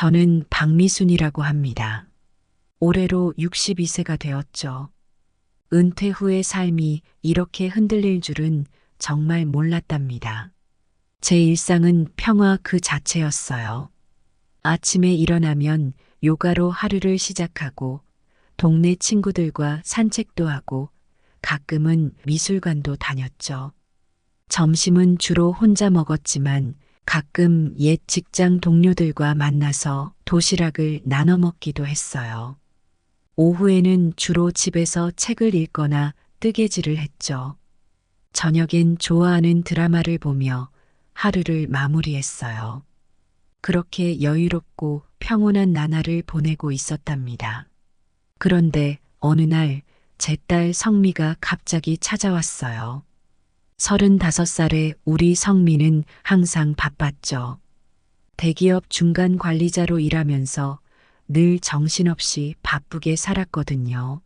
저는 박미순이라고 합니다. 올해로 62세가 되었죠. 은퇴 후의 삶이 이렇게 흔들릴 줄은 정말 몰랐답니다. 제 일상은 평화 그 자체였어요. 아침에 일어나면 요가로 하루를 시작하고 동네 친구들과 산책도 하고 가끔은 미술관도 다녔죠. 점심은 주로 혼자 먹었지만 가끔 옛 직장 동료들과 만나서 도시락을 나눠 먹기도 했어요. 오후에는 주로 집에서 책을 읽거나 뜨개질을 했죠. 저녁엔 좋아하는 드라마를 보며 하루를 마무리했어요. 그렇게 여유롭고 평온한 나날을 보내고 있었답니다. 그런데 어느 날 제 딸 성미가 갑자기 찾아왔어요. 35살의 우리 성미는 항상 바빴죠. 대기업 중간 관리자로 일하면서 늘 정신없이 바쁘게 살았거든요.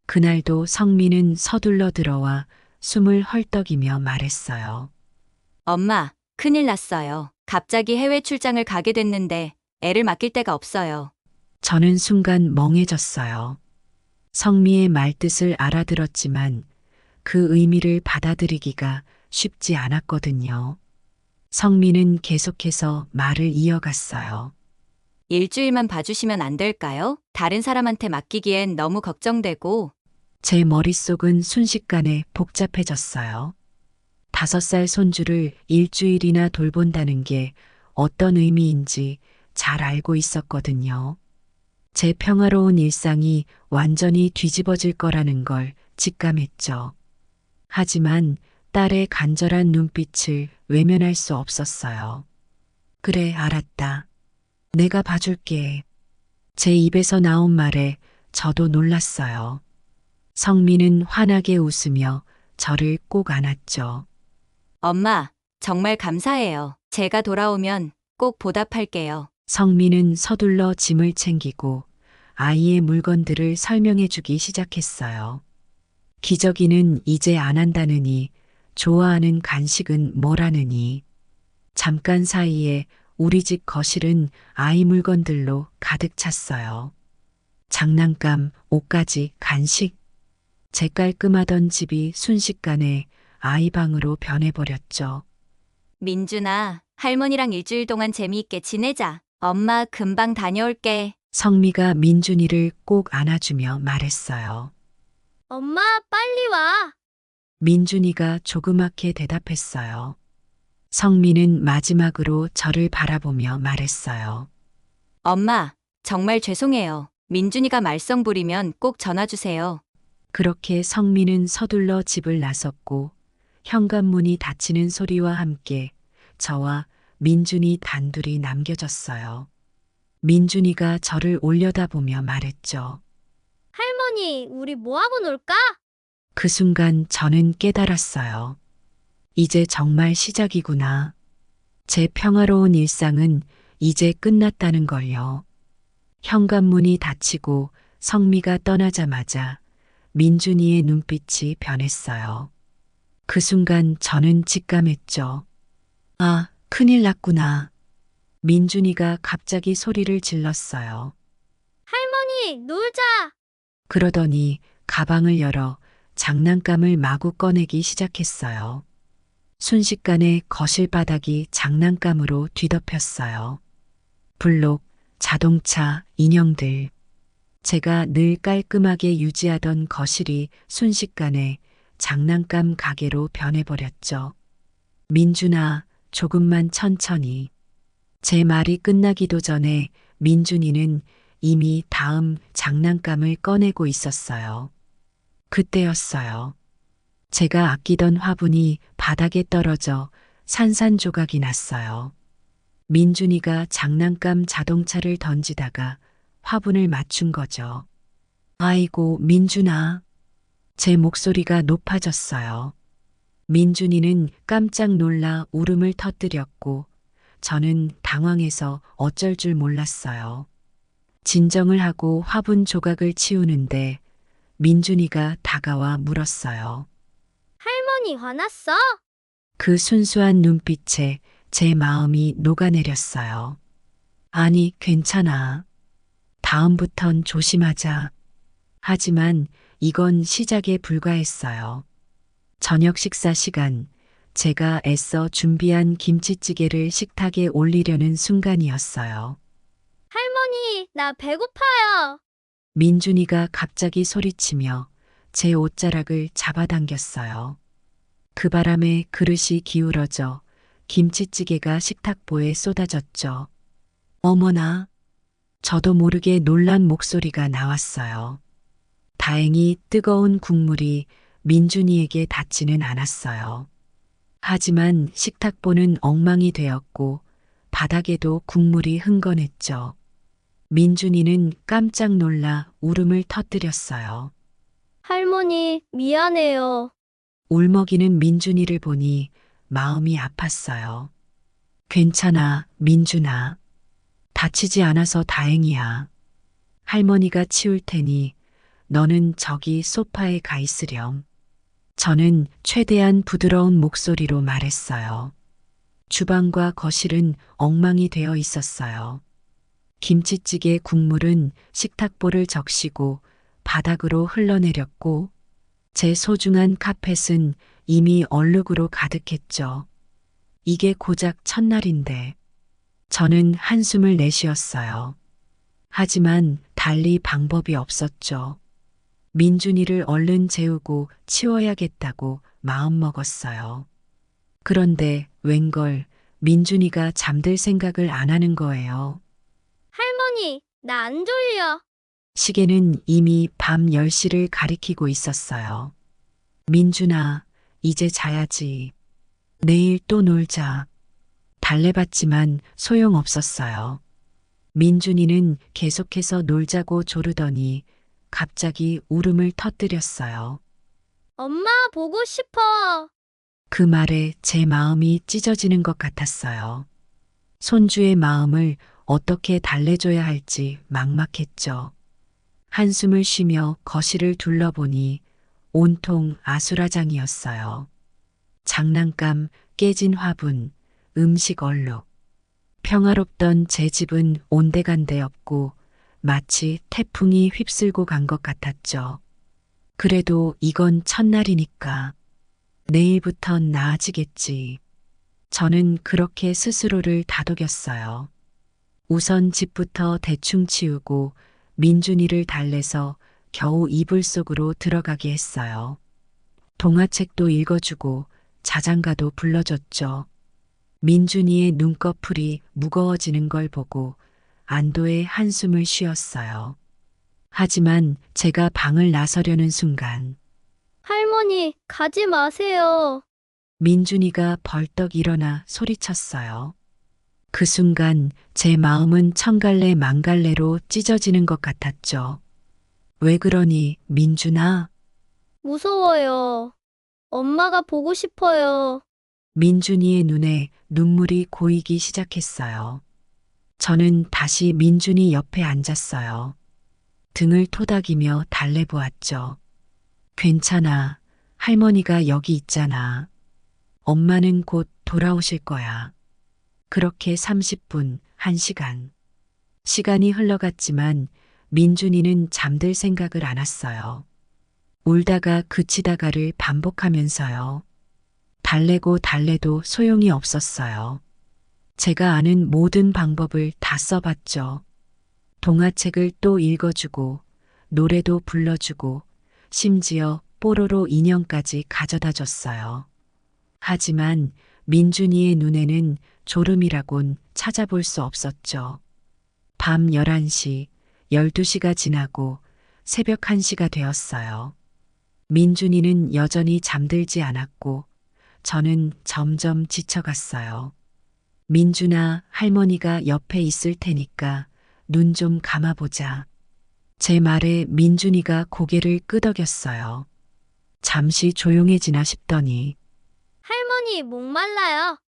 그날도 성미는 서둘러 들어와 숨을 헐떡이며 말했어요. 엄마, 큰일 났어요. 갑자기 해외 출장을 가게 됐는데 애를 맡길 데가 없어요. 저는 순간 멍해졌어요. 성미의 말뜻을 알아들었지만 그 의미를 받아들이기가 쉽지 않았거든요. 성미는 계속해서 말을 이어갔어요. 일주일만 봐주시면 안 될까요? 다른 사람한테 맡기기엔 너무 걱정되고. 제 머릿속은 순식간에 복잡해졌어요. 5살 손주를 일주일이나 돌본다는 게 어떤 의미인지 잘 알고 있었거든요. 제 평화로운 일상이 완전히 뒤집어질 거라는 걸 직감했죠. 하지만 딸의 간절한 눈빛을 외면할 수 없었어요. 그래, 알았다. 내가 봐줄게. 제 입에서 나온 말에 저도 놀랐어요. 성민은 환하게 웃으며 저를 꼭 안았죠. 엄마, 정말 감사해요. 제가 돌아오면 꼭 보답할게요. 성민은 서둘러 짐을 챙기고 아이의 물건들을 설명해 주기 시작했어요. 기저귀는 이제 안 한다느니, 좋아하는 간식은 뭐라느니. 잠깐 사이에 우리 집 거실은 아이 물건들로 가득 찼어요. 장난감, 옷까지, 간식. 제 깔끔하던 집이 순식간에 아이 방으로 변해버렸죠. 민준아, 할머니랑 일주일 동안 재미있게 지내자. 엄마 금방 다녀올게. 성미가 민준이를 꼭 안아주며 말했어요. 엄마, 빨리 와. 민준이가 조그맣게 대답했어요. 성미는 마지막으로 저를 바라보며 말했어요. 엄마, 정말 죄송해요. 민준이가 말썽 부리면 꼭 전화 주세요. 그렇게 성미는 서둘러 집을 나섰고 현관문이 닫히는 소리와 함께 저와 민준이 단둘이 남겨졌어요. 민준이가 저를 올려다보며 말했죠. 할머니, 우리 뭐하고 놀까? 그 순간 저는 깨달았어요. 이제 정말 시작이구나. 제 평화로운 일상은 이제 끝났다는 걸요. 현관문이 닫히고 성미가 떠나자마자 민준이의 눈빛이 변했어요. 그 순간 저는 직감했죠. 아, 큰일 났구나. 민준이가 갑자기 소리를 질렀어요. 할머니, 놀자. 그러더니 가방을 열어 장난감을 마구 꺼내기 시작했어요. 순식간에 거실 바닥이 장난감으로 뒤덮였어요. 블록, 자동차, 인형들. 제가 늘 깔끔하게 유지하던 거실이 순식간에 장난감 가게로 변해버렸죠. 민준아, 조금만 천천히. 제 말이 끝나기도 전에 민준이는 이미 다음 장난감을 꺼내고 있었어요. 그때였어요. 제가 아끼던 화분이 바닥에 떨어져 산산조각이 났어요. 민준이가 장난감 자동차를 던지다가 화분을 맞춘 거죠. 아이고, 민준아. 제 목소리가 높아졌어요. 민준이는 깜짝 놀라 울음을 터뜨렸고 저는 당황해서 어쩔 줄 몰랐어요. 진정을 하고 화분 조각을 치우는데 민준이가 다가와 물었어요. 할머니 화났어? 그 순수한 눈빛에 제 마음이 녹아내렸어요. 아니, 괜찮아. 다음부턴 조심하자. 하지만 이건 시작에 불과했어요. 저녁 식사 시간, 제가 애써 준비한 김치찌개를 식탁에 올리려는 순간이었어요. 할머니, 나 배고파요. 민준이가 갑자기 소리치며 제 옷자락을 잡아당겼어요. 그 바람에 그릇이 기울어져 김치찌개가 식탁보에 쏟아졌죠. 어머나! 저도 모르게 놀란 목소리가 나왔어요. 다행히 뜨거운 국물이 민준이에게 닿지는 않았어요. 하지만 식탁보는 엉망이 되었고 바닥에도 국물이 흥건했죠. 민준이는 깜짝 놀라 울음을 터뜨렸어요. 할머니, 미안해요. 울먹이는 민준이를 보니 마음이 아팠어요. 괜찮아, 민준아. 다치지 않아서 다행이야. 할머니가 치울 테니 너는 저기 소파에 가 있으렴. 저는 최대한 부드러운 목소리로 말했어요. 주방과 거실은 엉망이 되어 있었어요. 김치찌개 국물은 식탁보를 적시고 바닥으로 흘러내렸고 제 소중한 카펫은 이미 얼룩으로 가득했죠. 이게 고작 첫날인데 저는 한숨을 내쉬었어요. 하지만 달리 방법이 없었죠. 민준이를 얼른 재우고 치워야겠다고 마음먹었어요. 그런데 웬걸 민준이가 잠들 생각을 안 하는 거예요. 할머니, 나 안 졸려. 시계는 이미 밤 10시를 가리키고 있었어요. 민준아, 이제 자야지. 내일 또 놀자. 달래봤지만 소용없었어요. 민준이는 계속해서 놀자고 조르더니 갑자기 울음을 터뜨렸어요. 엄마 보고 싶어. 그 말에 제 마음이 찢어지는 것 같았어요. 손주의 마음을 어떻게 달래줘야 할지 막막했죠. 한숨을 쉬며 거실을 둘러보니 온통 아수라장이었어요. 장난감, 깨진 화분, 음식 얼룩. 평화롭던 제 집은 온데간데 없고 마치 태풍이 휩쓸고 간 것 같았죠. 그래도 이건 첫날이니까 내일부턴 나아지겠지. 저는 그렇게 스스로를 다독였어요. 우선 집부터 대충 치우고 민준이를 달래서 겨우 이불 속으로 들어가게 했어요. 동화책도 읽어주고 자장가도 불러줬죠. 민준이의 눈꺼풀이 무거워지는 걸 보고 안도의 한숨을 쉬었어요. 하지만 제가 방을 나서려는 순간 할머니, 가지 마세요. 민준이가 벌떡 일어나 소리쳤어요. 그 순간 제 마음은 천갈래 만갈래로 찢어지는 것 같았죠. 왜 그러니, 민준아? 무서워요. 엄마가 보고 싶어요. 민준이의 눈에 눈물이 고이기 시작했어요. 저는 다시 민준이 옆에 앉았어요. 등을 토닥이며 달래보았죠. 괜찮아. 할머니가 여기 있잖아. 엄마는 곧 돌아오실 거야. 그렇게 30분, 1시간. 시간이 흘러갔지만 민준이는 잠들 생각을 안 했어요. 울다가 그치다가를 반복하면서요. 달래고 달래도 소용이 없었어요. 제가 아는 모든 방법을 다 써봤죠. 동화책을 또 읽어주고 노래도 불러주고 심지어 뽀로로 인형까지 가져다 줬어요. 하지만 민준이의 눈에는 졸음이라곤 찾아볼 수 없었죠. 밤 11시, 12시가 지나고 새벽 1시가 되었어요. 민준이는 여전히 잠들지 않았고 저는 점점 지쳐갔어요. 민준아, 할머니가 옆에 있을 테니까 눈 좀 감아보자. 제 말에 민준이가 고개를 끄덕였어요. 잠시 조용해지나 싶더니 할머니, 목말라요.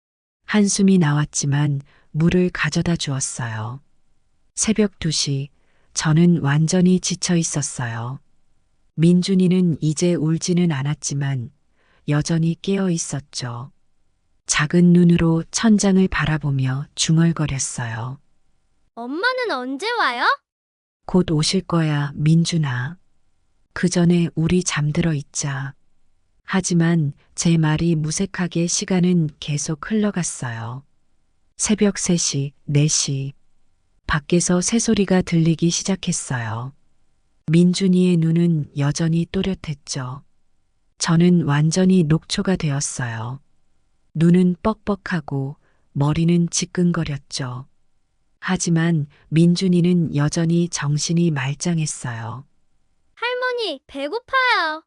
한숨이 나왔지만 물을 가져다 주었어요. 새벽 2시, 저는 완전히 지쳐 있었어요. 민준이는 이제 울지는 않았지만 여전히 깨어 있었죠. 작은 눈으로 천장을 바라보며 중얼거렸어요. 엄마는 언제 와요? 곧 오실 거야, 민준아. 그 전에 우리 잠들어 있자. 하지만 제 말이 무색하게 시간은 계속 흘러갔어요. 새벽 3시, 4시. 밖에서 새소리가 들리기 시작했어요. 민준이의 눈은 여전히 또렷했죠. 저는 완전히 녹초가 되었어요. 눈은 뻑뻑하고 머리는 지끈거렸죠. 하지만 민준이는 여전히 정신이 말짱했어요. 할머니, 배고파요.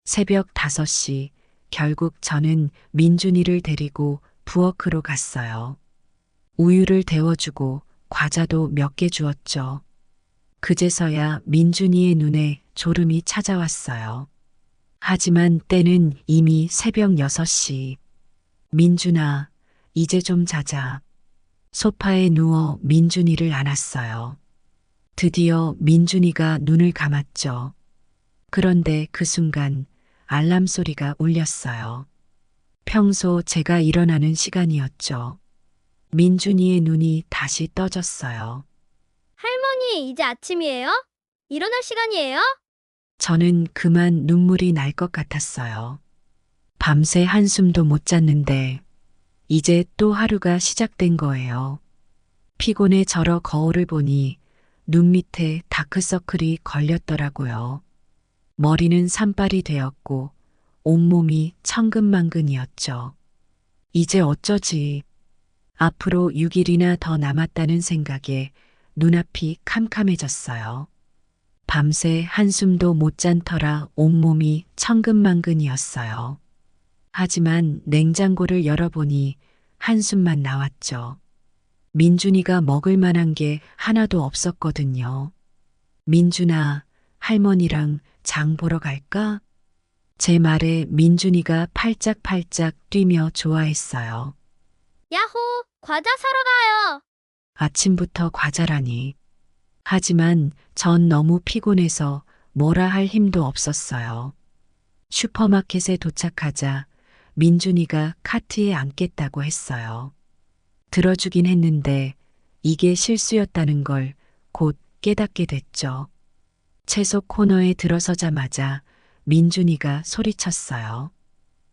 새벽 5시, 결국 저는 민준이를 데리고 부엌으로 갔어요. 우유를 데워주고 과자도 몇 개 주었죠. 그제서야 민준이의 눈에 졸음이 찾아왔어요. 하지만 때는 이미 새벽 6시. 민준아, 이제 좀 자자. 소파에 누워 민준이를 안았어요. 드디어 민준이가 눈을 감았죠. 그런데 그 순간 알람 소리가 울렸어요. 평소 제가 일어나는 시간이었죠. 민준이의 눈이 다시 떠졌어요. 할머니, 이제 아침이에요? 일어날 시간이에요? 저는 그만 눈물이 날 것 같았어요. 밤새 한숨도 못 잤는데 이제 또 하루가 시작된 거예요. 피곤해 절어 거울을 보니 눈 밑에 다크서클이 걸렸더라고요. 머리는 산발이 되었고 온몸이 천근만근이었죠. 이제 어쩌지? 앞으로 6일이나 더 남았다는 생각에 눈앞이 캄캄해졌어요. 밤새 한숨도 못 잔 터라 온몸이 천근만근이었어요. 하지만 냉장고를 열어보니 한숨만 나왔죠. 민준이가 먹을 만한 게 하나도 없었거든요. 민준아, 할머니랑 장 보러 갈까? 제 말에 민준이가 팔짝팔짝 뛰며 좋아했어요. 야호, 과자 사러 가요. 아침부터 과자라니. 하지만 전 너무 피곤해서 뭐라 할 힘도 없었어요. 슈퍼마켓에 도착하자 민준이가 카트에 앉겠다고 했어요. 들어주긴 했는데 이게 실수였다는 걸 곧 깨닫게 됐죠. 채소 코너에 들어서자마자 민준이가 소리쳤어요.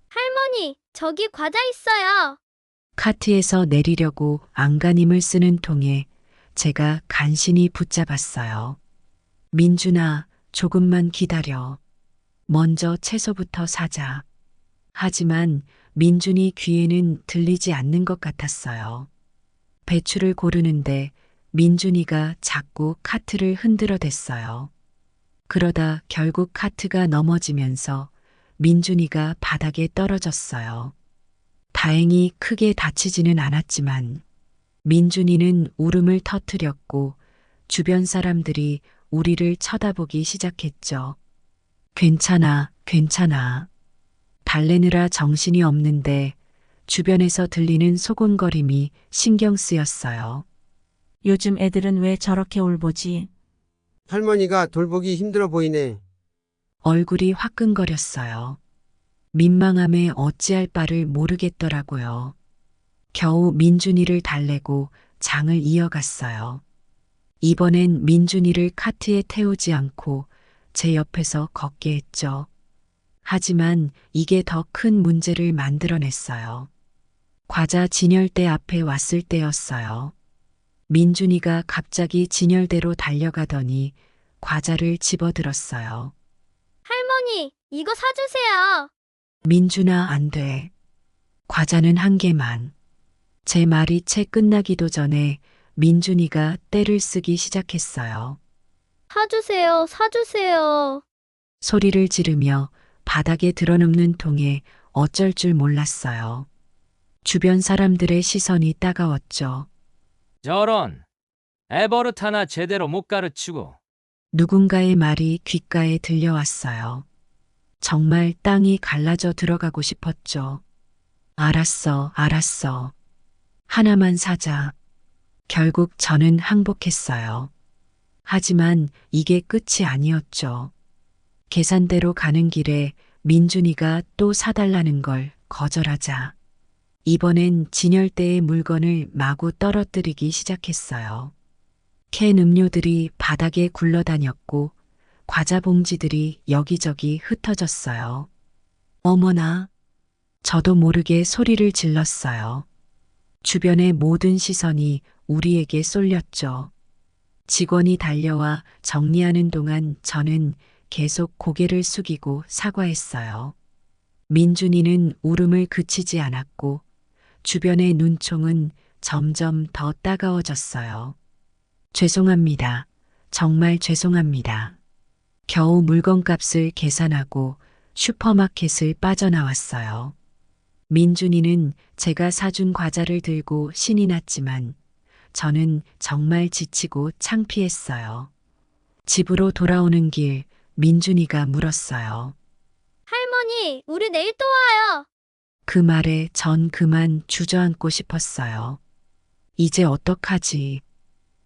할머니, 저기 과자 있어요. 카트에서 내리려고 안간힘을 쓰는 통에 제가 간신히 붙잡았어요. 민준아, 조금만 기다려. 먼저 채소부터 사자. 하지만 민준이 귀에는 들리지 않는 것 같았어요. 배추를 고르는데 민준이가 자꾸 카트를 흔들어 댔어요. 그러다 결국 카트가 넘어지면서 민준이가 바닥에 떨어졌어요. 다행히 크게 다치지는 않았지만 민준이는 울음을 터뜨렸고 주변 사람들이 우리를 쳐다보기 시작했죠. 괜찮아, 괜찮아. 달래느라 정신이 없는데 주변에서 들리는 소곤거림이 신경 쓰였어요. 요즘 애들은 왜 저렇게 울보지? 할머니가 돌보기 힘들어 보이네. 얼굴이 화끈거렸어요. 민망함에 어찌할 바를 모르겠더라고요. 겨우 민준이를 달래고 장을 이어갔어요. 이번엔 민준이를 카트에 태우지 않고 제 옆에서 걷게 했죠. 하지만 이게 더 큰 문제를 만들어냈어요. 과자 진열대 앞에 왔을 때였어요. 민준이가 갑자기 진열대로 달려가더니 과자를 집어들었어요. 할머니, 이거 사주세요. 민준아, 안 돼. 과자는 한 개만. 제 말이 채 끝나기도 전에 민준이가 떼를 쓰기 시작했어요. 사주세요, 사주세요. 소리를 지르며 바닥에 드러눕는 통에 어쩔 줄 몰랐어요. 주변 사람들의 시선이 따가웠죠. 저런, 애버릇 하나 제대로 못 가르치고. 누군가의 말이 귓가에 들려왔어요. 정말 땅이 갈라져 들어가고 싶었죠. 알았어, 알았어. 하나만 사자. 결국 저는 항복했어요. 하지만 이게 끝이 아니었죠. 계산대로 가는 길에 민준이가 또 사달라는 걸 거절하자. 이번엔 진열대의 물건을 마구 떨어뜨리기 시작했어요. 캔 음료들이 바닥에 굴러다녔고 과자 봉지들이 여기저기 흩어졌어요. 어머나! 저도 모르게 소리를 질렀어요. 주변의 모든 시선이 우리에게 쏠렸죠. 직원이 달려와 정리하는 동안 저는 계속 고개를 숙이고 사과했어요. 민준이는 울음을 그치지 않았고 주변의 눈총은 점점 더 따가워졌어요. 죄송합니다. 정말 죄송합니다. 겨우 물건값을 계산하고 슈퍼마켓을 빠져나왔어요. 민준이는 제가 사준 과자를 들고 신이 났지만 저는 정말 지치고 창피했어요. 집으로 돌아오는 길 민준이가 물었어요. 할머니, 우리 내일 또 와요. 그 말에 전 그만 주저앉고 싶었어요. 이제 어떡하지?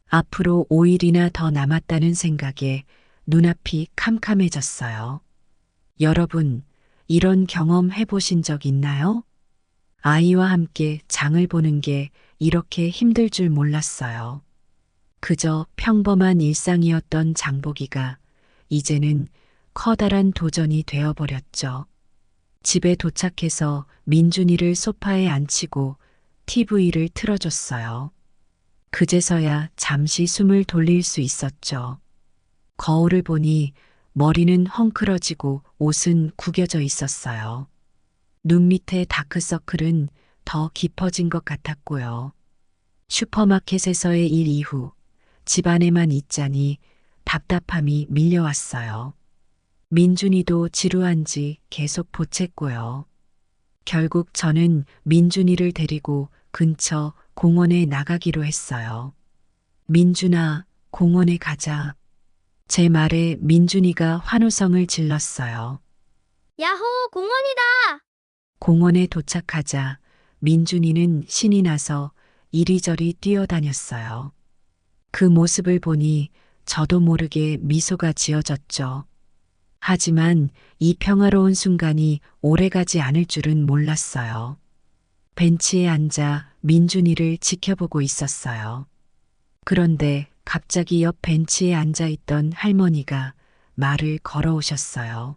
앞으로 5일이나 더 남았다는 생각에 눈앞이 캄캄해졌어요. 여러분, 이런 경험 해보신 적 있나요? 아이와 함께 장을 보는 게 이렇게 힘들 줄 몰랐어요. 그저 평범한 일상이었던 장보기가 이제는 커다란 도전이 되어버렸죠. 집에 도착해서 민준이를 소파에 앉히고 TV를 틀어줬어요. 그제서야 잠시 숨을 돌릴 수 있었죠. 거울을 보니 머리는 헝클어지고 옷은 구겨져 있었어요. 눈 밑에 다크서클은 더 깊어진 것 같았고요. 슈퍼마켓에서의 일 이후 집안에만 있자니 답답함이 밀려왔어요. 민준이도 지루한지 계속 보챘고요. 결국 저는 민준이를 데리고 근처 공원에 나가기로 했어요. 민준아, 공원에 가자. 제 말에 민준이가 환호성을 질렀어요. 야호, 공원이다. 공원에 도착하자 민준이는 신이 나서 이리저리 뛰어다녔어요. 그 모습을 보니 저도 모르게 미소가 지어졌죠. 하지만 이 평화로운 순간이 오래가지 않을 줄은 몰랐어요. 벤치에 앉아 민준이를 지켜보고 있었어요. 그런데 갑자기 옆 벤치에 앉아 있던 할머니가 말을 걸어오셨어요.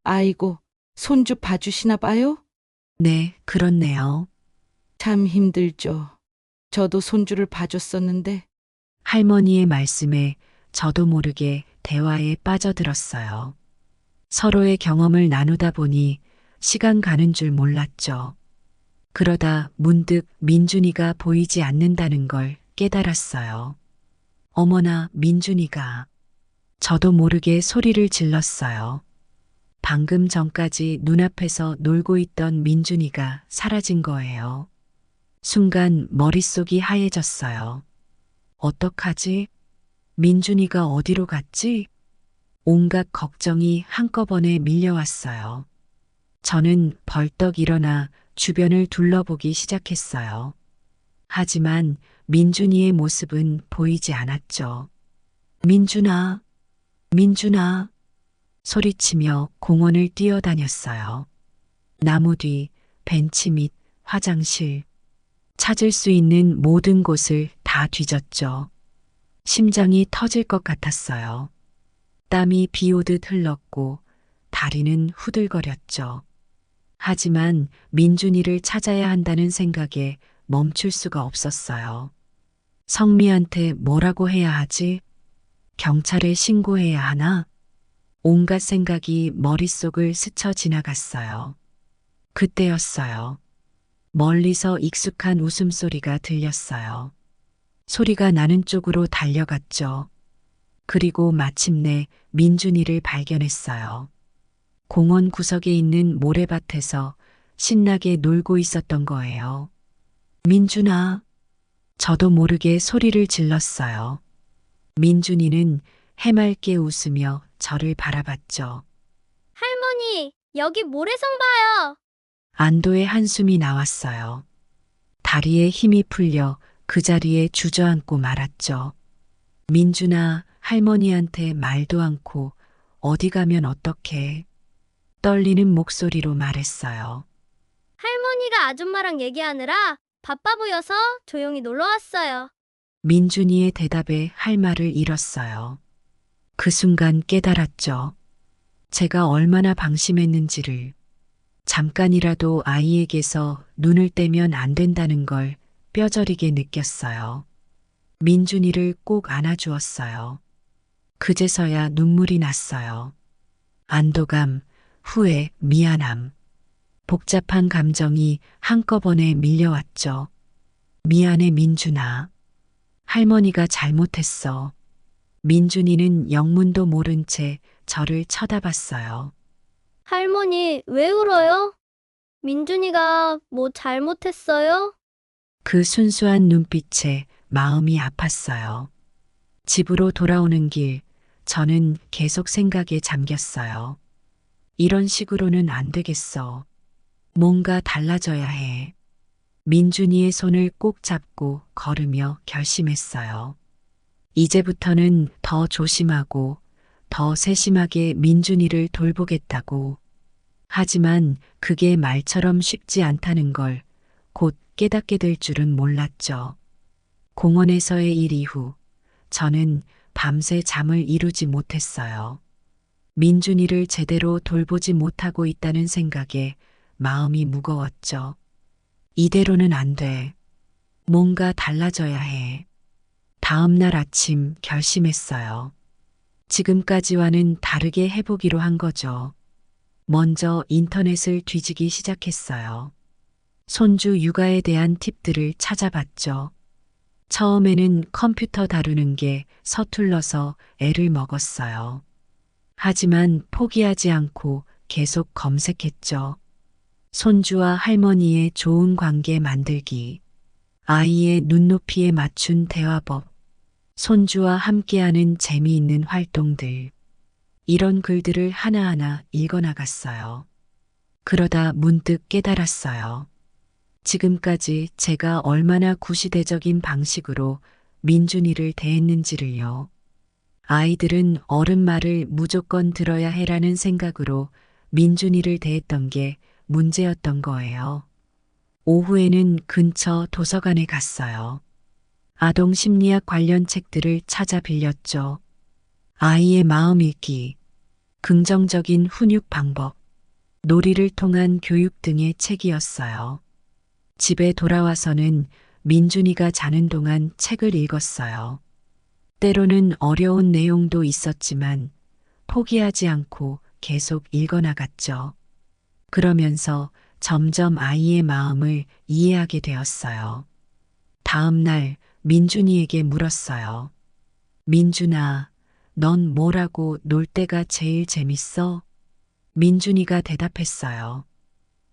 아이고, 손주 봐주시나 봐요? 네, 그렇네요. 참 힘들죠. 저도 손주를 봐줬었는데 할머니의 말씀에 저도 모르게 대화에 빠져들었어요. 서로의 경험을 나누다 보니 시간 가는 줄 몰랐죠. 그러다 문득 민준이가 보이지 않는다는 걸 깨달았어요. 어머나, 민준이가. 저도 모르게 소리를 질렀어요. 방금 전까지 눈앞에서 놀고 있던 민준이가 사라진 거예요. 순간 머릿속이 하얘졌어요. 어떡하지? 민준이가 어디로 갔지? 온갖 걱정이 한꺼번에 밀려왔어요. 저는 벌떡 일어나 주변을 둘러보기 시작했어요. 하지만 민준이의 모습은 보이지 않았죠. 민준아, 민준아, 소리치며 공원을 뛰어다녔어요. 나무 뒤, 벤치 밑, 화장실. 찾을 수 있는 모든 곳을 다 뒤졌죠. 심장이 터질 것 같았어요. 땀이 비 오듯 흘렀고 다리는 후들거렸죠. 하지만 민준이를 찾아야 한다는 생각에 멈출 수가 없었어요. 성미한테 뭐라고 해야 하지? 경찰에 신고해야 하나? 온갖 생각이 머릿속을 스쳐 지나갔어요. 그때였어요. 멀리서 익숙한 웃음소리가 들렸어요. 소리가 나는 쪽으로 달려갔죠. 그리고 마침내 민준이를 발견했어요. 공원 구석에 있는 모래밭에서 신나게 놀고 있었던 거예요. 민준아. 저도 모르게 소리를 질렀어요. 민준이는 해맑게 웃으며 저를 바라봤죠. 할머니, 여기 모래성 봐요. 안도의 한숨이 나왔어요. 다리에 힘이 풀려 그 자리에 주저앉고 말았죠. 민준아, 할머니한테 말도 않고 어디 가면 어떡해? 떨리는 목소리로 말했어요. 할머니가 아줌마랑 얘기하느라 바빠 보여서 조용히 놀러 왔어요. 민준이의 대답에 할 말을 잃었어요. 그 순간 깨달았죠. 제가 얼마나 방심했는지를. 잠깐이라도 아이에게서 눈을 떼면 안 된다는 걸 뼈저리게 느꼈어요. 민준이를 꼭 안아주었어요. 그제서야 눈물이 났어요. 안도감, 후회, 미안함. 복잡한 감정이 한꺼번에 밀려왔죠. 미안해, 민준아. 할머니가 잘못했어. 민준이는 영문도 모른 채 저를 쳐다봤어요. 할머니, 왜 울어요? 민준이가 뭐 잘못했어요? 그 순수한 눈빛에 마음이 아팠어요. 집으로 돌아오는 길, 저는 계속 생각에 잠겼어요. 이런 식으로는 안 되겠어. 뭔가 달라져야 해. 민준이의 손을 꼭 잡고 걸으며 결심했어요. 이제부터는 더 조심하고 더 세심하게 민준이를 돌보겠다고. 하지만 그게 말처럼 쉽지 않다는 걸 곧 깨닫게 될 줄은 몰랐죠. 공원에서의 일 이후 저는 밤새 잠을 이루지 못했어요. 민준이를 제대로 돌보지 못하고 있다는 생각에 마음이 무거웠죠. 이대로는 안 돼. 뭔가 달라져야 해. 다음 날 아침 결심했어요. 지금까지와는 다르게 해보기로 한 거죠. 먼저 인터넷을 뒤지기 시작했어요. 손주 육아에 대한 팁들을 찾아봤죠. 처음에는 컴퓨터 다루는 게 서툴러서 애를 먹었어요. 하지만 포기하지 않고 계속 검색했죠. 손주와 할머니의 좋은 관계 만들기, 아이의 눈높이에 맞춘 대화법, 손주와 함께하는 재미있는 활동들. 이런 글들을 하나하나 읽어나갔어요. 그러다 문득 깨달았어요. 지금까지 제가 얼마나 구시대적인 방식으로 민준이를 대했는지를요. 아이들은 어른 말을 무조건 들어야 해라는 생각으로 민준이를 대했던 게 문제였던 거예요. 오후에는 근처 도서관에 갔어요. 아동 심리학 관련 책들을 찾아 빌렸죠. 아이의 마음 읽기, 긍정적인 훈육 방법, 놀이를 통한 교육 등의 책이었어요. 집에 돌아와서는 민준이가 자는 동안 책을 읽었어요. 때로는 어려운 내용도 있었지만 포기하지 않고 계속 읽어나갔죠. 그러면서 점점 아이의 마음을 이해하게 되었어요. 다음 날 민준이에게 물었어요. 민준아, 넌 뭐라고 놀 때가 제일 재밌어? 민준이가 대답했어요.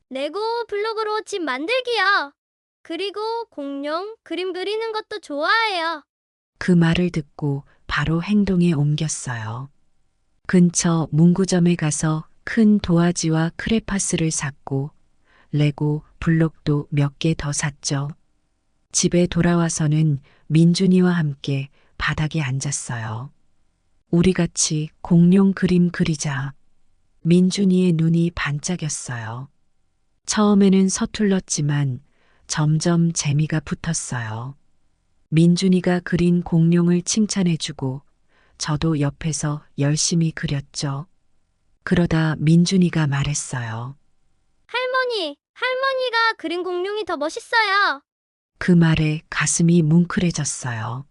레고 블록으로 집 만들기요. 그리고 공룡 그림 그리는 것도 좋아해요. 그 말을 듣고 바로 행동에 옮겼어요. 근처 문구점에 가서 큰 도화지와 크레파스를 샀고 레고 블록도 몇 개 더 샀죠. 집에 돌아와서는 민준이와 함께 바닥에 앉았어요. 우리 같이 공룡 그림 그리자. 민준이의 눈이 반짝였어요. 처음에는 서툴렀지만 점점 재미가 붙었어요. 민준이가 그린 공룡을 칭찬해주고 저도 옆에서 열심히 그렸죠. 그러다 민준이가 말했어요. 할머니가 그린 공룡이 더 멋있어요. 그 말에 가슴이 뭉클해졌어요.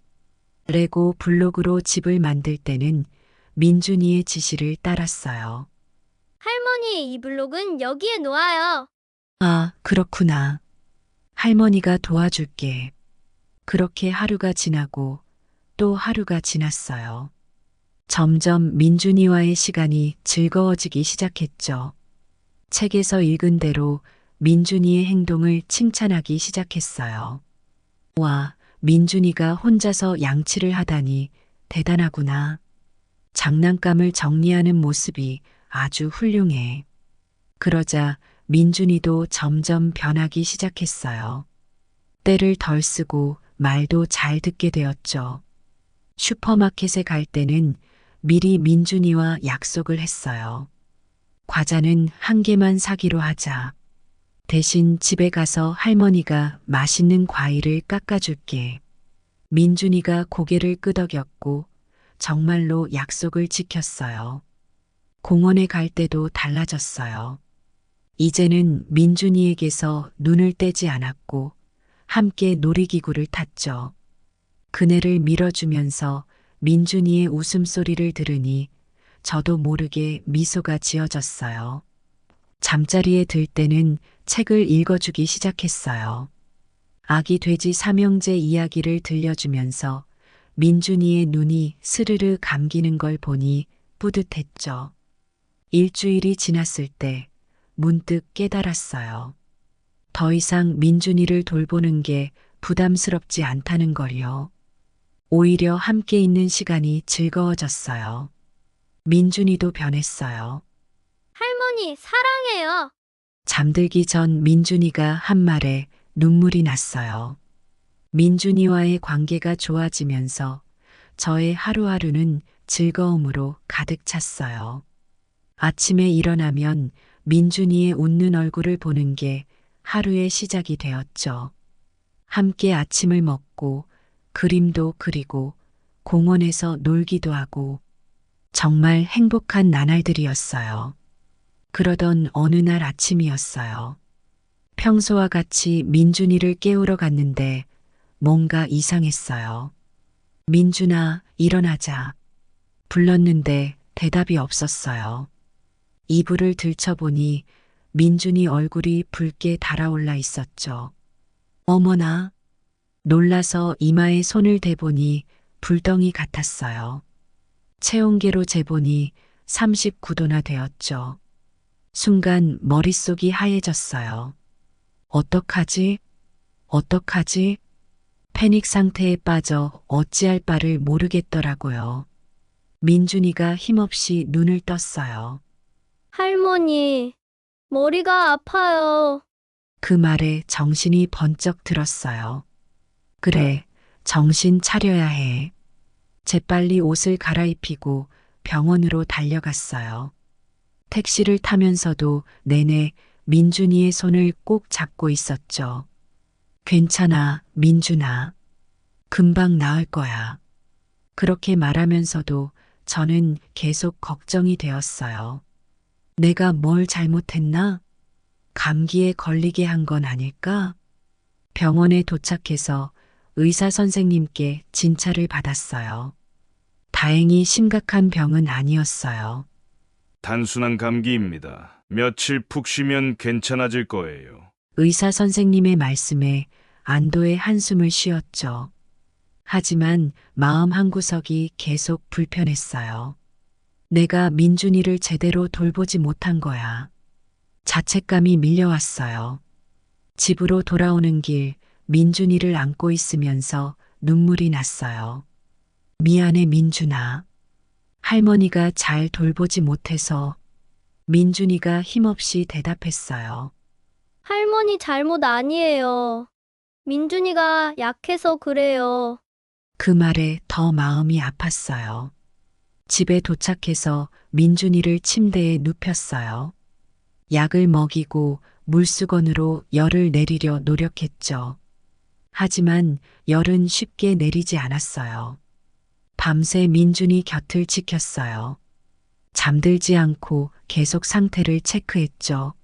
레고 블록으로 집을 만들 때는 민준이의 지시를 따랐어요. 할머니, 이 블록은 여기에 놓아요. 아, 그렇구나. 할머니가 도와줄게. 그렇게 하루가 지나고 또 하루가 지났어요. 점점 민준이와의 시간이 즐거워지기 시작했죠. 책에서 읽은 대로 민준이의 행동을 칭찬하기 시작했어요. 와, 민준이가 혼자서 양치를 하다니 대단하구나. 장난감을 정리하는 모습이 아주 훌륭해. 그러자 민준이도 점점 변하기 시작했어요. 때를 덜 쓰고 말도 잘 듣게 되었죠. 슈퍼마켓에 갈 때는 미리 민준이와 약속을 했어요. 과자는 한 개만 사기로 하자. 대신 집에 가서 할머니가 맛있는 과일을 깎아줄게. 민준이가 고개를 끄덕였고 정말로 약속을 지켰어요. 공원에 갈 때도 달라졌어요. 이제는 민준이에게서 눈을 떼지 않았고 함께 놀이기구를 탔죠. 그네를 밀어주면서 민준이의 웃음소리를 들으니 저도 모르게 미소가 지어졌어요. 잠자리에 들 때는 책을 읽어주기 시작했어요. 아기 돼지 삼형제 이야기를 들려주면서 민준이의 눈이 스르르 감기는 걸 보니 뿌듯했죠. 일주일이 지났을 때 문득 깨달았어요. 더 이상 민준이를 돌보는 게 부담스럽지 않다는 걸요. 오히려 함께 있는 시간이 즐거워졌어요. 민준이도 변했어요. 할머니, 사랑해요. 잠들기 전 민준이가 한 말에 눈물이 났어요. 민준이와의 관계가 좋아지면서 저의 하루하루는 즐거움으로 가득 찼어요. 아침에 일어나면 민준이의 웃는 얼굴을 보는 게 하루의 시작이 되었죠. 함께 아침을 먹고 그림도 그리고 공원에서 놀기도 하고 정말 행복한 나날들이었어요. 그러던 어느 날 아침이었어요. 평소와 같이 민준이를 깨우러 갔는데 뭔가 이상했어요. 민준아, 일어나자. 불렀는데 대답이 없었어요. 이불을 들춰보니 민준이 얼굴이 붉게 달아올라 있었죠. 어머나. 놀라서 이마에 손을 대보니 불덩이 같았어요. 체온계로 재보니 39도나 되었죠. 순간 머릿속이 하얘졌어요. 어떡하지? 어떡하지? 패닉 상태에 빠져 어찌할 바를 모르겠더라고요. 민준이가 힘없이 눈을 떴어요. 할머니, 머리가 아파요. 그 말에 정신이 번쩍 들었어요. 그래, 정신 차려야 해. 재빨리 옷을 갈아입히고 병원으로 달려갔어요. 택시를 타면서도 내내 민준이의 손을 꼭 잡고 있었죠. 괜찮아, 민준아. 금방 나을 거야. 그렇게 말하면서도 저는 계속 걱정이 되었어요. 내가 뭘 잘못했나? 감기에 걸리게 한 건 아닐까? 병원에 도착해서 의사 선생님께 진찰을 받았어요. 다행히 심각한 병은 아니었어요. 단순한 감기입니다. 며칠 푹 쉬면 괜찮아질 거예요. 의사 선생님의 말씀에 안도의 한숨을 쉬었죠. 하지만 마음 한구석이 계속 불편했어요. 내가 민준이를 제대로 돌보지 못한 거야. 자책감이 밀려왔어요. 집으로 돌아오는 길 민준이를 안고 있으면서 눈물이 났어요. 미안해, 민준아. 할머니가 잘 돌보지 못해서. 민준이가 힘없이 대답했어요. 할머니 잘못 아니에요. 민준이가 약해서 그래요. 그 말에 더 마음이 아팠어요. 집에 도착해서 민준이를 침대에 눕혔어요. 약을 먹이고 물수건으로 열을 내리려 노력했죠. 하지만 열은 쉽게 내리지 않았어요. 밤새 민준이 곁을 지켰어요. 잠들지 않고 계속 상태를 체크했죠.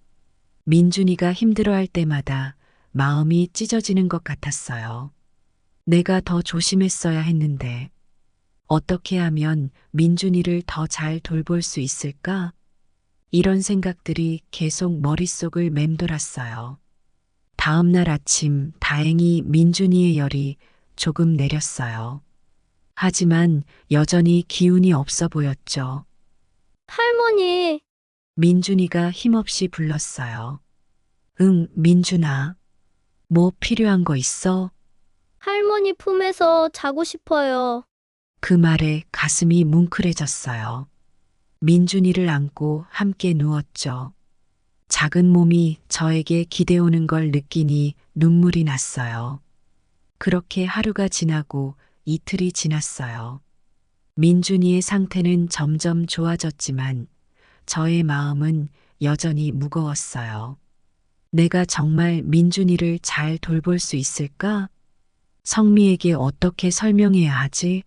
민준이가 힘들어할 때마다 마음이 찢어지는 것 같았어요. 내가 더 조심했어야 했는데 어떻게 하면 민준이를 더 잘 돌볼 수 있을까? 이런 생각들이 계속 머릿속을 맴돌았어요. 다음 날 아침 다행히 민준이의 열이 조금 내렸어요. 하지만 여전히 기운이 없어 보였죠. 할머니, 민준이가 힘없이 불렀어요. 응, 민준아. 뭐 필요한 거 있어? 할머니 품에서 자고 싶어요. 그 말에 가슴이 뭉클해졌어요. 민준이를 안고 함께 누웠죠. 작은 몸이 저에게 기대오는 걸 느끼니 눈물이 났어요. 그렇게 하루가 지나고 이틀이 지났어요. 민준이의 상태는 점점 좋아졌지만 저의 마음은 여전히 무거웠어요. 내가 정말 민준이를 잘 돌볼 수 있을까? 성미에게 어떻게 설명해야 하지?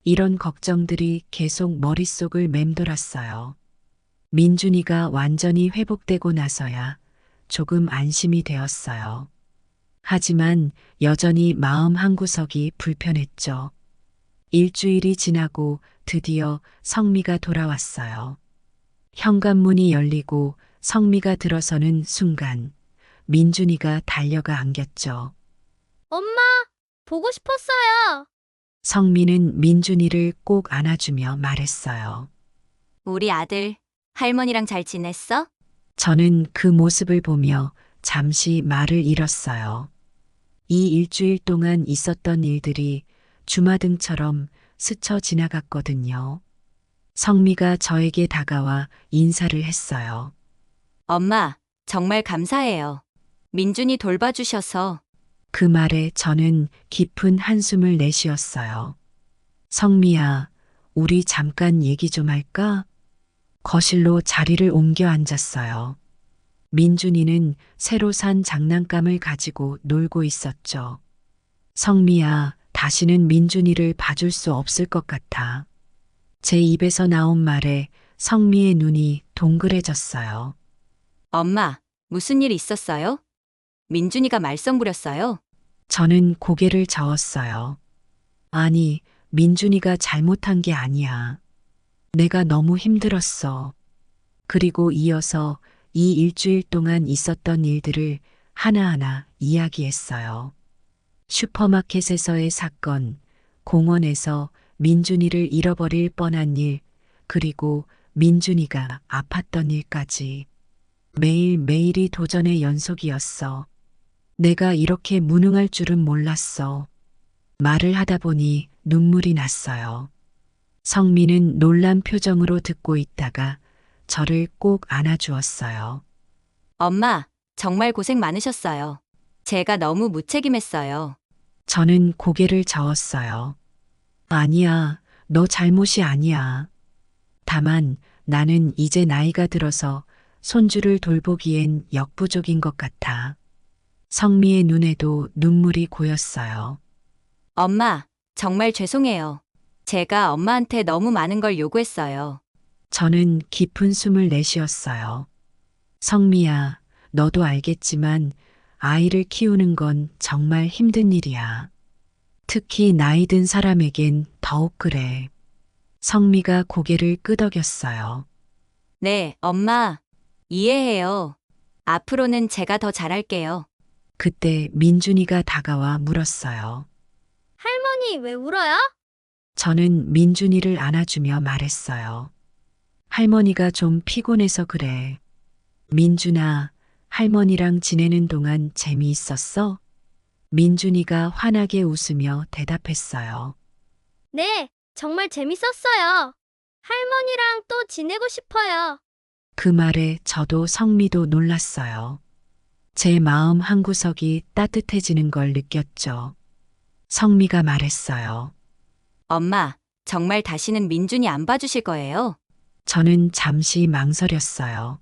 이런 걱정들이 계속 머릿속을 맴돌았어요. 민준이가 완전히 회복되고 나서야 조금 안심이 되었어요. 하지만 여전히 마음 한구석이 불편했죠. 일주일이 지나고 드디어 성미가 돌아왔어요. 현관문이 열리고 성미가 들어서는 순간 민준이가 달려가 안겼죠. 엄마, 보고 싶었어요. 성미는 민준이를 꼭 안아주며 말했어요. 우리 아들, 할머니랑 잘 지냈어? 저는 그 모습을 보며 잠시 말을 잃었어요. 이 일주일 동안 있었던 일들이 주마등처럼 스쳐 지나갔거든요. 성미가 저에게 다가와 인사를 했어요. 엄마, 정말 감사해요. 민준이 돌봐주셔서. 그 말에 저는 깊은 한숨을 내쉬었어요. 성미야, 우리 잠깐 얘기 좀 할까? 거실로 자리를 옮겨 앉았어요. 민준이는 새로 산 장난감을 가지고 놀고 있었죠. 성미야, 다시는 민준이를 봐줄 수 없을 것 같아. 제 입에서 나온 말에 성미의 눈이 동그래졌어요. 엄마, 무슨 일 있었어요? 민준이가 말썽 부렸어요? 저는 고개를 저었어요. 아니, 민준이가 잘못한 게 아니야. 내가 너무 힘들었어. 그리고 이어서 이 일주일 동안 있었던 일들을 하나하나 이야기했어요. 슈퍼마켓에서의 사건, 공원에서 민준이를 잃어버릴 뻔한 일, 그리고 민준이가 아팠던 일까지. 매일매일이 도전의 연속이었어. 내가 이렇게 무능할 줄은 몰랐어. 말을 하다 보니 눈물이 났어요. 성미는 놀란 표정으로 듣고 있다가 저를 꼭 안아주었어요. 엄마, 정말 고생 많으셨어요. 제가 너무 무책임했어요. 저는 고개를 저었어요. 아니야, 너 잘못이 아니야. 다만 나는 이제 나이가 들어서 손주를 돌보기엔 역부족인 것 같아. 성미의 눈에도 눈물이 고였어요. 엄마, 정말 죄송해요. 제가 엄마한테 너무 많은 걸 요구했어요. 저는 깊은 숨을 내쉬었어요. 성미야, 너도 알겠지만 아이를 키우는 건 정말 힘든 일이야. 특히 나이 든 사람에겐 더욱 그래. 성미가 고개를 끄덕였어요. 네, 엄마. 이해해요. 앞으로는 제가 더 잘할게요. 그때 민준이가 다가와 물었어요. 할머니, 왜 울어요? 저는 민준이를 안아주며 말했어요. 할머니가 좀 피곤해서 그래. 민준아, 할머니랑 지내는 동안 재미있었어? 민준이가 환하게 웃으며 대답했어요. 네, 정말 재밌었어요. 할머니랑 또 지내고 싶어요. 그 말에 저도 성미도 놀랐어요. 제 마음 한구석이 따뜻해지는 걸 느꼈죠. 성미가 말했어요. 엄마, 정말 다시는 민준이 안 봐주실 거예요? 저는 잠시 망설였어요.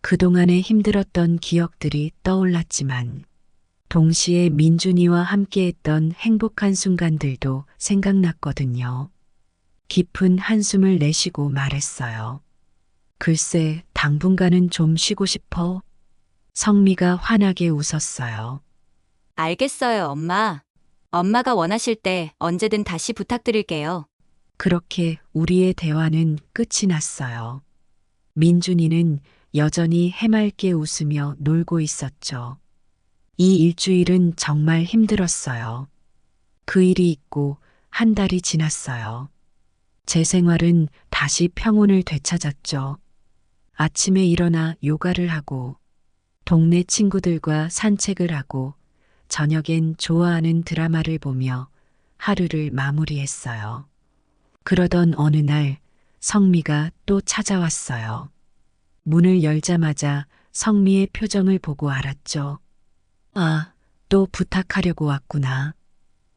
그동안의 힘들었던 기억들이 떠올랐지만 동시에 민준이와 함께했던 행복한 순간들도 생각났거든요. 깊은 한숨을 내쉬고 말했어요. 글쎄, 당분간은 좀 쉬고 싶어. 성미가 환하게 웃었어요. 알겠어요, 엄마. 엄마가 원하실 때 언제든 다시 부탁드릴게요. 그렇게 우리의 대화는 끝이 났어요. 민준이는 여전히 해맑게 웃으며 놀고 있었죠. 이 일주일은 정말 힘들었어요. 그 일이 있고 한 달이 지났어요. 제 생활은 다시 평온을 되찾았죠. 아침에 일어나 요가를 하고 동네 친구들과 산책을 하고 저녁엔 좋아하는 드라마를 보며 하루를 마무리했어요. 그러던 어느 날 성미가 또 찾아왔어요. 문을 열자마자 성미의 표정을 보고 알았죠. 아, 또 부탁하려고 왔구나.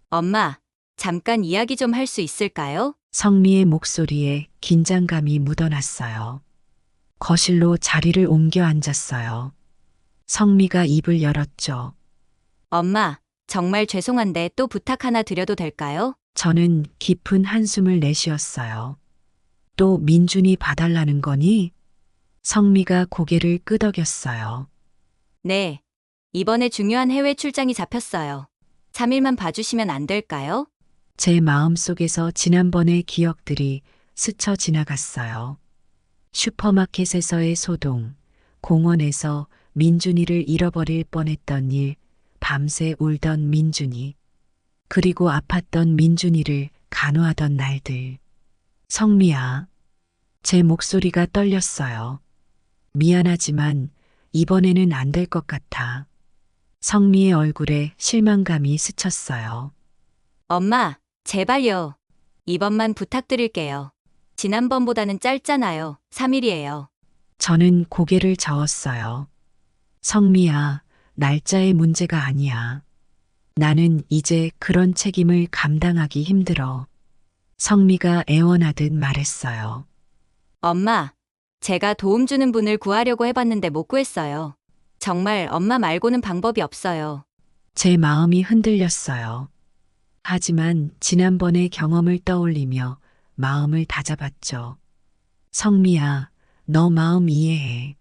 엄마, 잠깐 이야기 좀 할 수 있을까요? 성미의 목소리에 긴장감이 묻어났어요. 거실로 자리를 옮겨 앉았어요. 성미가 입을 열었죠. 엄마, 정말 죄송한데 또 부탁 하나 드려도 될까요? 저는 깊은 한숨을 내쉬었어요. 또 민준이 봐달라는 거니? 성미가 고개를 끄덕였어요. 네. 이번에 중요한 해외 출장이 잡혔어요. 3일만 봐주시면 안 될까요? 제 마음속에서 지난번의 기억들이 스쳐 지나갔어요. 슈퍼마켓에서의 소동, 공원에서 민준이를 잃어버릴 뻔했던 일, 밤새 울던 민준이, 그리고 아팠던 민준이를 간호하던 날들. 성미야, 제 목소리가 떨렸어요. 미안하지만 이번에는 안 될 것 같아. 성미의 얼굴에 실망감이 스쳤어요. 엄마, 제발요. 이번만 부탁드릴게요. 지난번보다는 짧잖아요. 3일이에요. 저는 고개를 저었어요. 성미야, 날짜의 문제가 아니야. 나는 이제 그런 책임을 감당하기 힘들어. 성미가 애원하듯 말했어요. 엄마, 제가 도움 주는 분을 구하려고 해봤는데 못 구했어요. 정말 엄마 말고는 방법이 없어요. 제 마음이 흔들렸어요. 하지만 지난번의 경험을 떠올리며 마음을 다잡았죠. 성미야, 너 마음 이해해.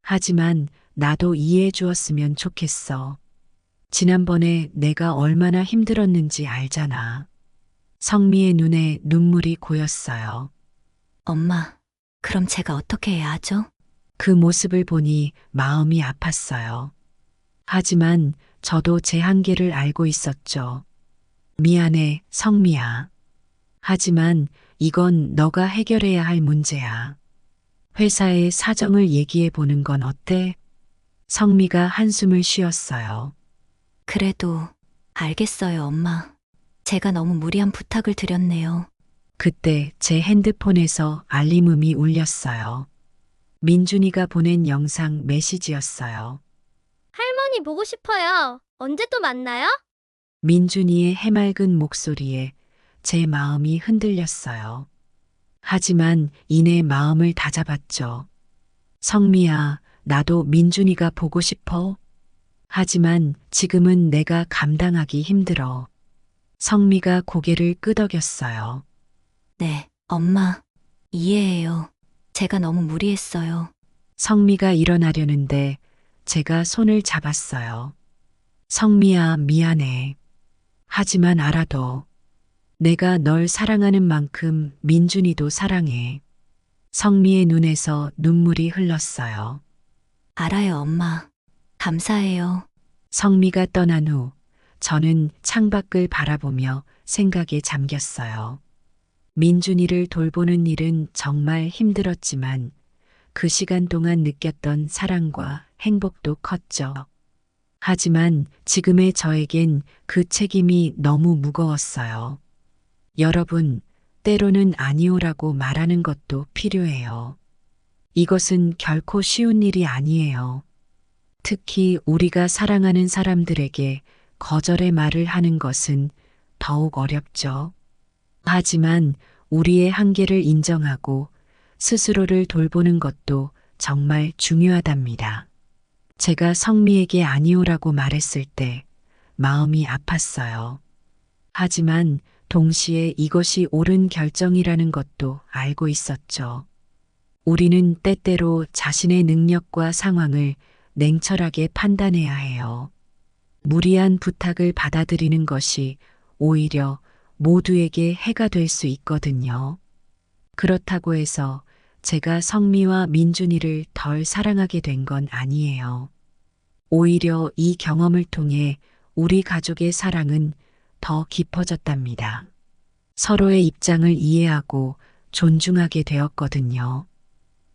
하지만 나도 이해해 주었으면 좋겠어. 지난번에 내가 얼마나 힘들었는지 알잖아. 성미의 눈에 눈물이 고였어요. 엄마, 그럼 제가 어떻게 해야 하죠? 그 모습을 보니 마음이 아팠어요. 하지만 저도 제 한계를 알고 있었죠. 미안해, 성미야. 하지만 이건 너가 해결해야 할 문제야. 회사의 사정을 얘기해 보는 건 어때? 성미가 한숨을 쉬었어요. 그래도 알겠어요, 엄마. 제가 너무 무리한 부탁을 드렸네요. 그때 제 핸드폰에서 알림음이 울렸어요. 민준이가 보낸 영상 메시지였어요. 할머니 보고 싶어요. 언제 또 만나요? 민준이의 해맑은 목소리에 제 마음이 흔들렸어요. 하지만 이내 마음을 다잡았죠. 성미야, 나도 민준이가 보고 싶어. 하지만 지금은 내가 감당하기 힘들어. 성미가 고개를 끄덕였어요. 네, 엄마. 이해해요. 제가 너무 무리했어요. 성미가 일어나려는데 제가 손을 잡았어요. 성미야, 미안해. 하지만 알아둬. 내가 널 사랑하는 만큼 민준이도 사랑해. 성미의 눈에서 눈물이 흘렀어요. 알아요, 엄마. 감사해요. 성미가 떠난 후 저는 창밖을 바라보며 생각에 잠겼어요. 민준이를 돌보는 일은 정말 힘들었지만 그 시간 동안 느꼈던 사랑과 행복도 컸죠. 하지만 지금의 저에겐 그 책임이 너무 무거웠어요. 여러분, 때로는 아니오라고 말하는 것도 필요해요. 이것은 결코 쉬운 일이 아니에요. 특히 우리가 사랑하는 사람들에게 거절의 말을 하는 것은 더욱 어렵죠. 하지만 우리의 한계를 인정하고 스스로를 돌보는 것도 정말 중요하답니다. 제가 성미에게 아니오라고 말했을 때 마음이 아팠어요. 하지만 동시에 이것이 옳은 결정이라는 것도 알고 있었죠. 우리는 때때로 자신의 능력과 상황을 냉철하게 판단해야 해요. 무리한 부탁을 받아들이는 것이 오히려 모두에게 해가 될 수 있거든요. 그렇다고 해서 제가 성미와 민준이를 덜 사랑하게 된 건 아니에요. 오히려 이 경험을 통해 우리 가족의 사랑은 더 깊어졌답니다. 서로의 입장을 이해하고 존중하게 되었거든요.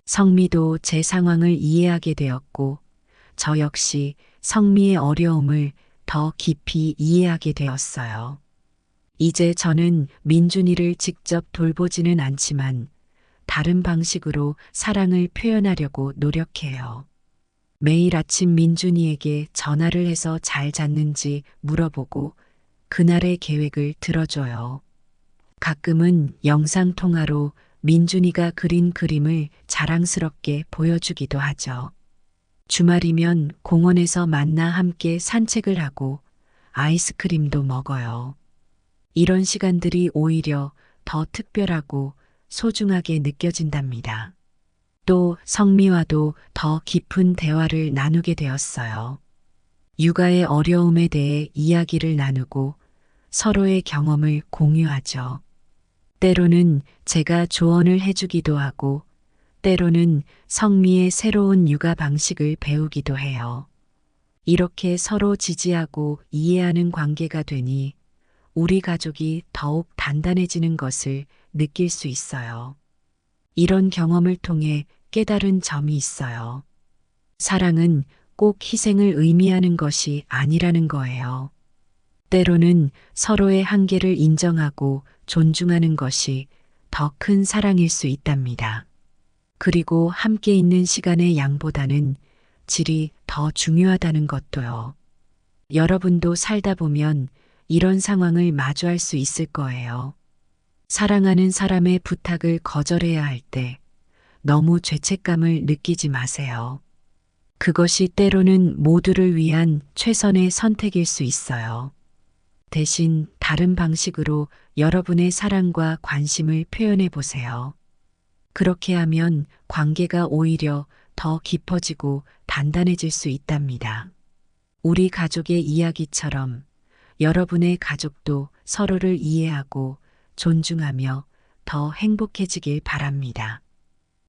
성미도 제 상황을 이해하게 되었고, 저 역시 성미의 어려움을 더 깊이 이해하게 되었어요. 이제 저는 민준이를 직접 돌보지는 않지만 다른 방식으로 사랑을 표현하려고 노력해요. 매일 아침 민준이에게 전화를 해서 잘 잤는지 물어보고 그날의 계획을 들어줘요. 가끔은 영상통화로 민준이가 그린 그림을 자랑스럽게 보여주기도 하죠. 주말이면 공원에서 만나 함께 산책을 하고 아이스크림도 먹어요. 이런 시간들이 오히려 더 특별하고 소중하게 느껴진답니다. 또 성미와도 더 깊은 대화를 나누게 되었어요. 육아의 어려움에 대해 이야기를 나누고 서로의 경험을 공유하죠. 때로는 제가 조언을 해주기도 하고, 때로는 성미의 새로운 육아 방식을 배우기도 해요. 이렇게 서로 지지하고 이해하는 관계가 되니 우리 가족이 더욱 단단해지는 것을 느낄 수 있어요. 이런 경험을 통해 깨달은 점이 있어요. 사랑은 꼭 희생을 의미하는 것이 아니라는 거예요. 때로는 서로의 한계를 인정하고 존중하는 것이 더 큰 사랑일 수 있답니다. 그리고 함께 있는 시간의 양보다는 질이 더 중요하다는 것도요. 여러분도 살다 보면 이런 상황을 마주할 수 있을 거예요. 사랑하는 사람의 부탁을 거절해야 할 때 너무 죄책감을 느끼지 마세요. 그것이 때로는 모두를 위한 최선의 선택일 수 있어요. 대신 다른 방식으로 여러분의 사랑과 관심을 표현해 보세요. 그렇게 하면 관계가 오히려 더 깊어지고 단단해질 수 있답니다. 우리 가족의 이야기처럼 여러분의 가족도 서로를 이해하고 존중하며 더 행복해지길 바랍니다.